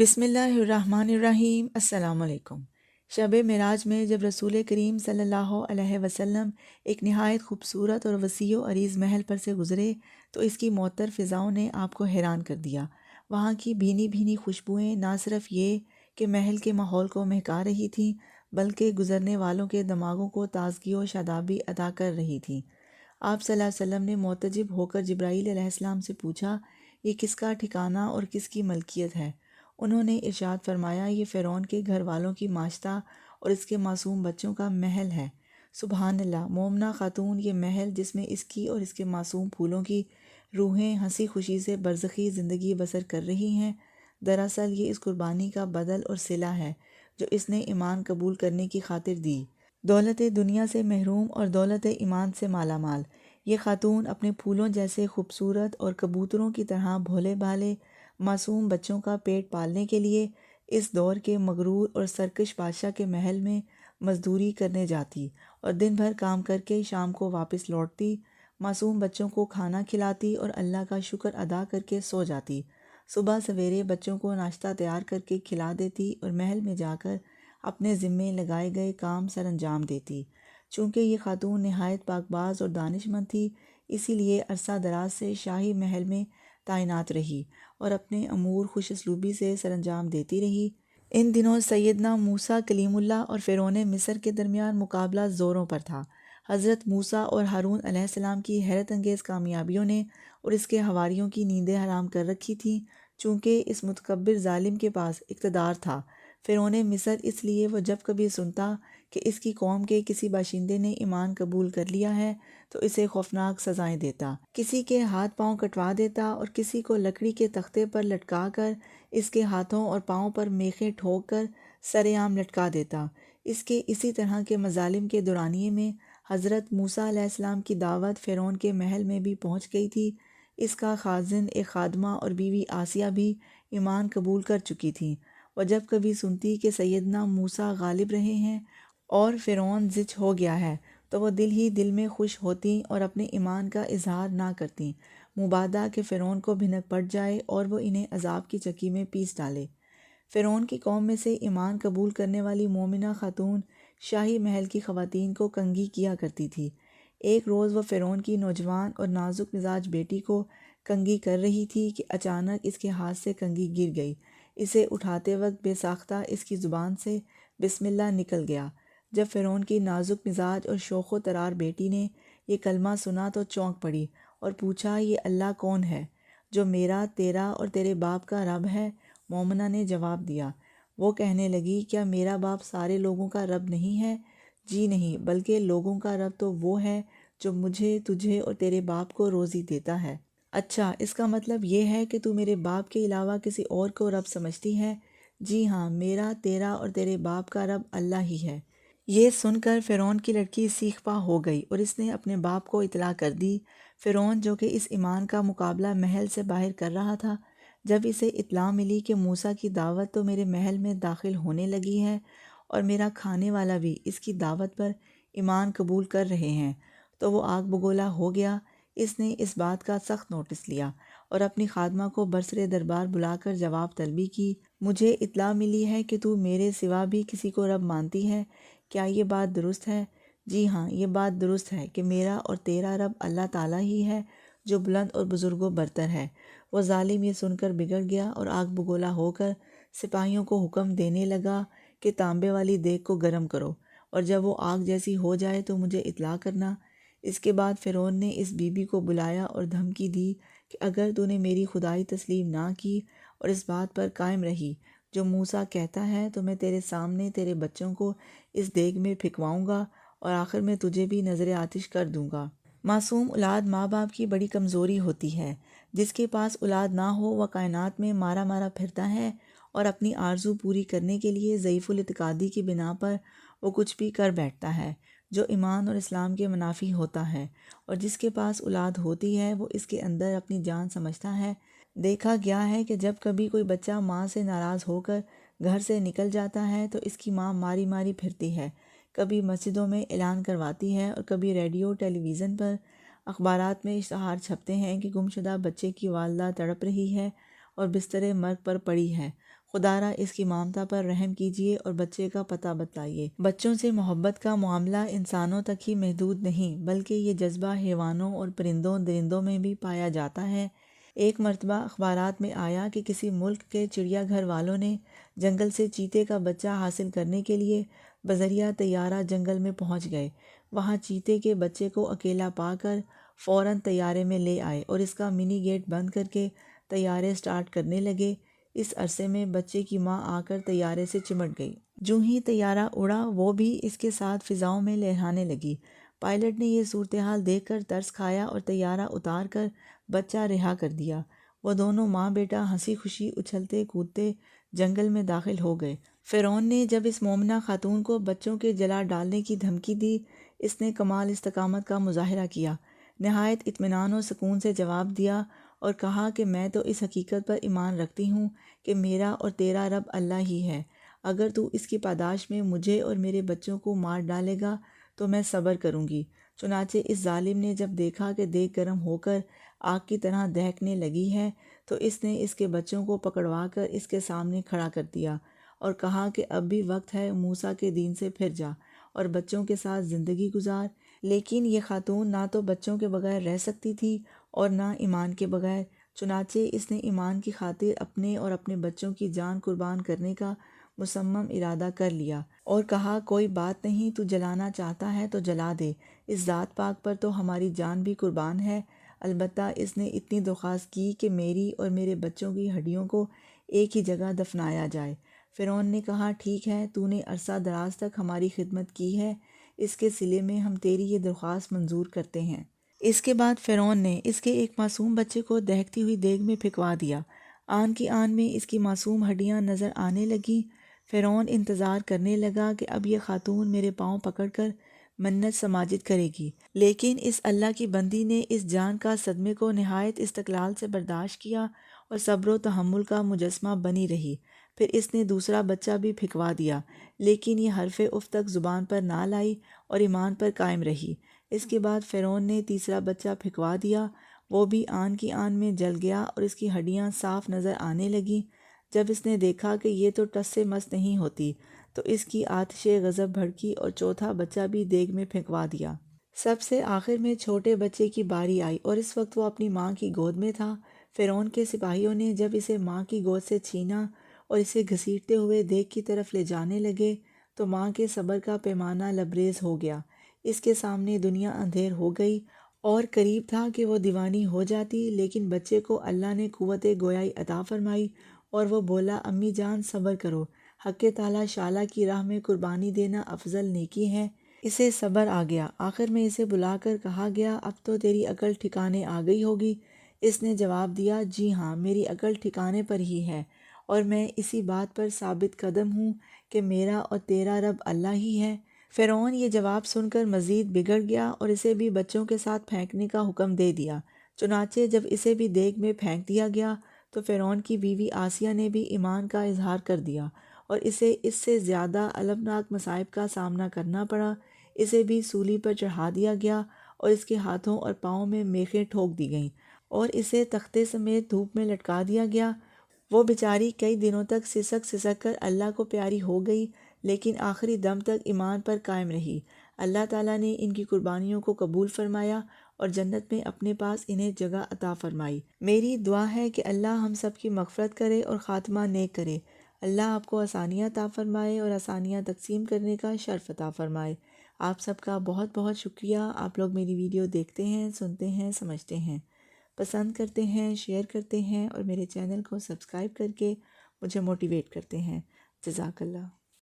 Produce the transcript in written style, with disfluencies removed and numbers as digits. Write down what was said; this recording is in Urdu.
بسم اللہ الرحمن الرحیم۔ السلام علیکم۔ شب معراج میں جب رسول کریم صلی اللہ علیہ وسلم ایک نہایت خوبصورت اور وسیع و عریض محل پر سے گزرے تو اس کی معطر فضاؤں نے آپ کو حیران کر دیا۔ وہاں کی بھینی بھینی خوشبوئیں نہ صرف یہ کہ محل کے ماحول کو مہکا رہی تھیں بلکہ گزرنے والوں کے دماغوں کو تازگی و شادابی عطا کر رہی تھیں۔ آپ صلی اللہ علیہ وسلم نے معتجب ہو کر جبرائیل علیہ السلام سے پوچھا، یہ کس کا ٹھکانہ اور کس کی ملکیت ہے؟ انہوں نے ارشاد فرمایا، یہ فرعون کے گھر والوں کی ماشطہ اور اس کے معصوم بچوں کا محل ہے۔ سبحان اللہ! مومنہ خاتون یہ محل جس میں اس کی اور اس کے معصوم پھولوں کی روحیں ہنسی خوشی سے برزخی زندگی بسر کر رہی ہیں، دراصل یہ اس قربانی کا بدل اور صلہ ہے جو اس نے ایمان قبول کرنے کی خاطر دی۔ دولت دنیا سے محروم اور دولت ایمان سے مالا مال، یہ خاتون اپنے پھولوں جیسے خوبصورت اور کبوتروں کی طرح بھولے بھالے معصوم بچوں کا پیٹ پالنے کے لیے اس دور کے مغرور اور سرکش بادشاہ کے محل میں مزدوری کرنے جاتی اور دن بھر کام کر کے شام کو واپس لوٹتی، معصوم بچوں کو کھانا کھلاتی اور اللہ کا شکر ادا کر کے سو جاتی۔ صبح سویرے بچوں کو ناشتہ تیار کر کے کھلا دیتی اور محل میں جا کر اپنے ذمے لگائے گئے کام سر انجام دیتی۔ چونکہ یہ خاتون نہایت پاک باز اور دانش مند تھی، اسی لیے عرصہ دراز سے شاہی محل میں تعینات رہی اور اپنے امور خوش اسلوبی سے سر انجام دیتی رہی۔ ان دنوں سیدنا موسیٰ کلیم اللہ اور فرعون مصر کے درمیان مقابلہ زوروں پر تھا۔ حضرت موسیٰ اور ہارون علیہ السلام کی حیرت انگیز کامیابیوں نے اور اس کے حواریوں کی نیندیں حرام کر رکھی تھیں، چونکہ اس متکبر ظالم کے پاس اقتدار تھا۔ فرعون مصر اس لیے وہ جب کبھی سنتا کہ اس کی قوم کے کسی باشندے نے ایمان قبول کر لیا ہے تو اسے خوفناک سزائیں دیتا، کسی کے ہاتھ پاؤں کٹوا دیتا اور کسی کو لکڑی کے تختے پر لٹکا کر اس کے ہاتھوں اور پاؤں پر میخیں ٹھوک کر سر عام لٹکا دیتا۔ اس کے اسی طرح کے مظالم کے دورانیے میں حضرت موسیٰ علیہ السلام کی دعوت فرعون کے محل میں بھی پہنچ گئی تھی۔ اس کا خازن ایک خادمہ اور بیوی آسیہ بھی ایمان قبول کر چکی تھیں۔ وہ جب کبھی سنتی کہ سیدنا موسیٰ غالب رہے ہیں اور فرعون زچ ہو گیا ہے تو وہ دل ہی دل میں خوش ہوتیں اور اپنے ایمان کا اظہار نہ کرتیں، مبادا کہ فرعون کو بھنک پڑ جائے اور وہ انہیں عذاب کی چکی میں پیس ڈالے۔ فرعون کی قوم میں سے ایمان قبول کرنے والی مومنہ خاتون شاہی محل کی خواتین کو کنگھی کیا کرتی تھی۔ ایک روز وہ فرعون کی نوجوان اور نازک مزاج بیٹی کو کنگھی کر رہی تھی کہ اچانک اس کے ہاتھ سے کنگھی گر گئی۔ اسے اٹھاتے وقت بے ساختہ اس کی زبان سے بسم اللہ نکل گیا۔ جب فرعون کی نازک مزاج اور شوخ و طرار بیٹی نے یہ کلمہ سنا تو چونک پڑی اور پوچھا، یہ اللہ کون ہے جو میرا، تیرا اور تیرے باپ کا رب ہے؟ مومنہ نے جواب دیا۔ وہ کہنے لگی، کیا میرا باپ سارے لوگوں کا رب نہیں ہے؟ جی نہیں، بلکہ لوگوں کا رب تو وہ ہے جو مجھے، تجھے اور تیرے باپ کو روزی دیتا ہے۔ اچھا، اس کا مطلب یہ ہے کہ تو میرے باپ کے علاوہ کسی اور کو رب سمجھتی ہے؟ جی ہاں، میرا، تیرا اور تیرے باپ کا رب اللہ ہی ہے۔ یہ سن کر فرعون کی لڑکی سیخ پا ہو گئی اور اس نے اپنے باپ کو اطلاع کر دی۔ فرعون جو کہ اس ایمان کا مقابلہ محل سے باہر کر رہا تھا، جب اسے اطلاع ملی کہ موسیٰ کی دعوت تو میرے محل میں داخل ہونے لگی ہے اور میرا کھانے والا بھی اس کی دعوت پر ایمان قبول کر رہے ہیں، تو وہ آگ بگولا ہو گیا۔ اس نے اس بات کا سخت نوٹس لیا اور اپنی خادمہ کو برسر دربار بلا کر جواب طلبی کی۔ مجھے اطلاع ملی ہے کہ تو میرے سوا بھی کسی کو رب مانتی ہے، کیا یہ بات درست ہے؟ جی ہاں، یہ بات درست ہے کہ میرا اور تیرا رب اللہ تعالیٰ ہی ہے جو بلند اور بزرگ و برتر ہے۔ وہ ظالم یہ سن کر بگڑ گیا اور آگ بگولا ہو کر سپاہیوں کو حکم دینے لگا کہ تانبے والی دیگ کو گرم کرو اور جب وہ آگ جیسی ہو جائے تو مجھے اطلاع کرنا۔ اس کے بعد فرعون نے اس بی بی کو بلایا اور دھمکی دی کہ اگر تو نے میری خدائی تسلیم نہ کی اور اس بات پر قائم رہی جو موسیٰ کہتا ہے تو میں تیرے سامنے تیرے بچوں کو اس دیگ میں پھینکواؤں گا اور آخر میں تجھے بھی نظر آتش کر دوں گا۔ معصوم اولاد ماں باپ کی بڑی کمزوری ہوتی ہے۔ جس کے پاس اولاد نہ ہو وہ کائنات میں مارا مارا پھرتا ہے اور اپنی آرزو پوری کرنے کے لیے ضعیف الاعتقادی کی بنا پر وہ کچھ بھی کر بیٹھتا ہے جو ایمان اور اسلام کے منافی ہوتا ہے، اور جس کے پاس اولاد ہوتی ہے وہ اس کے اندر اپنی جان سمجھتا ہے۔ دیکھا گیا ہے کہ جب کبھی کوئی بچہ ماں سے ناراض ہو کر گھر سے نکل جاتا ہے تو اس کی ماں ماری ماری پھرتی ہے، کبھی مسجدوں میں اعلان کرواتی ہے اور کبھی ریڈیو ٹیلی ویژن پر اخبارات میں اشتہار چھپتے ہیں کہ گمشدہ بچے کی والدہ تڑپ رہی ہے اور بستر مرگ پر پڑی ہے۔ خدارا اس کی مامتا پر رحم کیجیے اور بچے کا پتہ بتلائیے۔ بچوں سے محبت کا معاملہ انسانوں تک ہی محدود نہیں بلکہ یہ جذبہ حیوانوں اور پرندوں درندوں میں بھی پایا جاتا ہے۔ ایک مرتبہ اخبارات میں آیا کہ کسی ملک کے چڑیا گھر والوں نے جنگل سے چیتے کا بچہ حاصل کرنے کے لیے بذریعہ طیارہ جنگل میں پہنچ گئے۔ وہاں چیتے کے بچے کو اکیلا پا کر فوراً طیارے میں لے آئے اور اس کا منی گیٹ بند کر کے طیارے سٹارٹ کرنے لگے۔ اس عرصے میں بچے کی ماں آ کر طیارے سے چمٹ گئی۔ جوں ہی طیارہ اڑا وہ بھی اس کے ساتھ فضاؤں میں لہرانے لگی۔ پائلٹ نے یہ صورتحال دیکھ کر ترس کھایا اور طیارہ اتار کر بچہ رہا کر دیا۔ وہ دونوں ماں بیٹا ہنسی خوشی اچھلتے کودتے جنگل میں داخل ہو گئے۔ فرعون نے جب اس مومنہ خاتون کو بچوں کے جلا ڈالنے کی دھمکی دی، اس نے کمال استقامت کا مظاہرہ کیا، نہایت اطمینان و سکون سے جواب دیا اور کہا کہ میں تو اس حقیقت پر ایمان رکھتی ہوں کہ میرا اور تیرا رب اللہ ہی ہے۔ اگر تو اس کی پاداش میں مجھے اور میرے بچوں کو مار ڈالے گا تو میں صبر کروں گی۔ چنانچہ اس ظالم نے جب دیکھا کہ دیگ گرم ہو کر آگ کی طرح دہکنے لگی ہے تو اس نے اس کے بچوں کو پکڑوا کر اس کے سامنے کھڑا کر دیا اور کہا کہ اب بھی وقت ہے، موسیٰ کے دین سے پھر جا اور بچوں کے ساتھ زندگی گزار۔ لیکن یہ خاتون نہ تو بچوں کے بغیر رہ سکتی تھی اور نہ ایمان کے بغیر، چنانچہ اس نے ایمان کی خاطر اپنے اور اپنے بچوں کی جان قربان کرنے کا مصمم ارادہ کر لیا اور کہا کوئی بات نہیں، تو جلانا چاہتا ہے تو جلا دے، اس ذات پاک پر تو ہماری جان بھی قربان ہے۔ البتہ اس نے اتنی درخواست کی کہ میری اور میرے بچوں کی ہڈیوں کو ایک ہی جگہ دفنایا جائے۔ فرعون نے کہا ٹھیک ہے، تو نے عرصہ دراز تک ہماری خدمت کی ہے، اس کے صلے میں ہم تیری یہ درخواست منظور کرتے ہیں۔ اس کے بعد فرعون نے اس کے ایک معصوم بچے کو دہکتی ہوئی دیگ میں پھینکوا دیا۔ آن کی آن میں اس کی معصوم ہڈیاں نظر آنے لگیں۔ فرعون انتظار کرنے لگا کہ اب یہ خاتون میرے پاؤں پکڑ کر منت سماجت کرے گی، لیکن اس اللہ کی بندی نے اس جان کا صدمے کو نہایت استقلال سے برداشت کیا اور صبر و تحمل کا مجسمہ بنی رہی۔ پھر اس نے دوسرا بچہ بھی پھینکوا دیا، لیکن یہ حرف اف تک زبان پر نہ لائی اور ایمان پر قائم رہی۔ اس کے بعد فرعون نے تیسرا بچہ پھینکوا دیا، وہ بھی آن کی آن میں جل گیا اور اس کی ہڈیاں صاف نظر آنے لگیں۔ جب اس نے دیکھا کہ یہ تو ٹس سے مس نہیں ہوتی تو اس کی آتش غضب بھڑکی اور چوتھا بچہ بھی دیگ میں پھینکوا دیا۔ سب سے آخر میں چھوٹے بچے کی باری آئی اور اس وقت وہ اپنی ماں کی گود میں تھا۔ فرعون کے سپاہیوں نے جب اسے ماں کی گود سے چھینا اور اسے گھسیٹتے ہوئے دیگ کی طرف لے جانے لگے تو ماں کے صبر کا پیمانہ لبریز ہو گیا۔ اس کے سامنے دنیا اندھیر ہو گئی اور قریب تھا کہ وہ دیوانی ہو جاتی، لیکن بچے کو اللہ نے قوت گویائی عطا فرمائی اور وہ بولا امی جان صبر کرو، حق تعالیٰ شعلہ کی راہ میں قربانی دینا افضل نیکی ہے۔ اسے صبر آ گیا۔ آخر میں اسے بلا کر کہا گیا اب تو تیری عقل ٹھکانے آ گئی ہوگی۔ اس نے جواب دیا جی ہاں، میری عقل ٹھکانے پر ہی ہے اور میں اسی بات پر ثابت قدم ہوں کہ میرا اور تیرا رب اللہ ہی ہے۔ فرعون یہ جواب سن کر مزید بگڑ گیا اور اسے بھی بچوں کے ساتھ پھینکنے کا حکم دے دیا۔ چنانچہ جب اسے بھی دیگ میں پھینک دیا گیا تو فرعون کی بیوی آسیہ نے بھی ایمان کا اظہار کر دیا اور اسے اس سے زیادہ المناک مصائب کا سامنا کرنا پڑا۔ اسے بھی سولی پر چڑھا دیا گیا اور اس کے ہاتھوں اور پاؤں میں میخیں ٹھوک دی گئیں اور اسے تختے سمیت دھوپ میں لٹکا دیا گیا۔ وہ بیچاری کئی دنوں تک سسک سسک کر اللہ کو پیاری ہو گئی، لیکن آخری دم تک ایمان پر قائم رہی۔ اللہ تعالیٰ نے ان کی قربانیوں کو قبول فرمایا اور جنت میں اپنے پاس انہیں جگہ عطا فرمائی۔ میری دعا ہے کہ اللہ ہم سب کی مغفرت کرے اور خاتمہ نیک کرے۔ اللہ آپ کو آسانیاں عطا فرمائے اور آسانیاں تقسیم کرنے کا شرف عطا فرمائے۔ آپ سب کا بہت بہت شکریہ۔ آپ لوگ میری ویڈیو دیکھتے ہیں، سنتے ہیں، سمجھتے ہیں، پسند کرتے ہیں، شیئر کرتے ہیں اور میرے چینل کو سبسکرائب کر کے مجھے موٹیویٹ کرتے ہیں۔ جزاک اللہ۔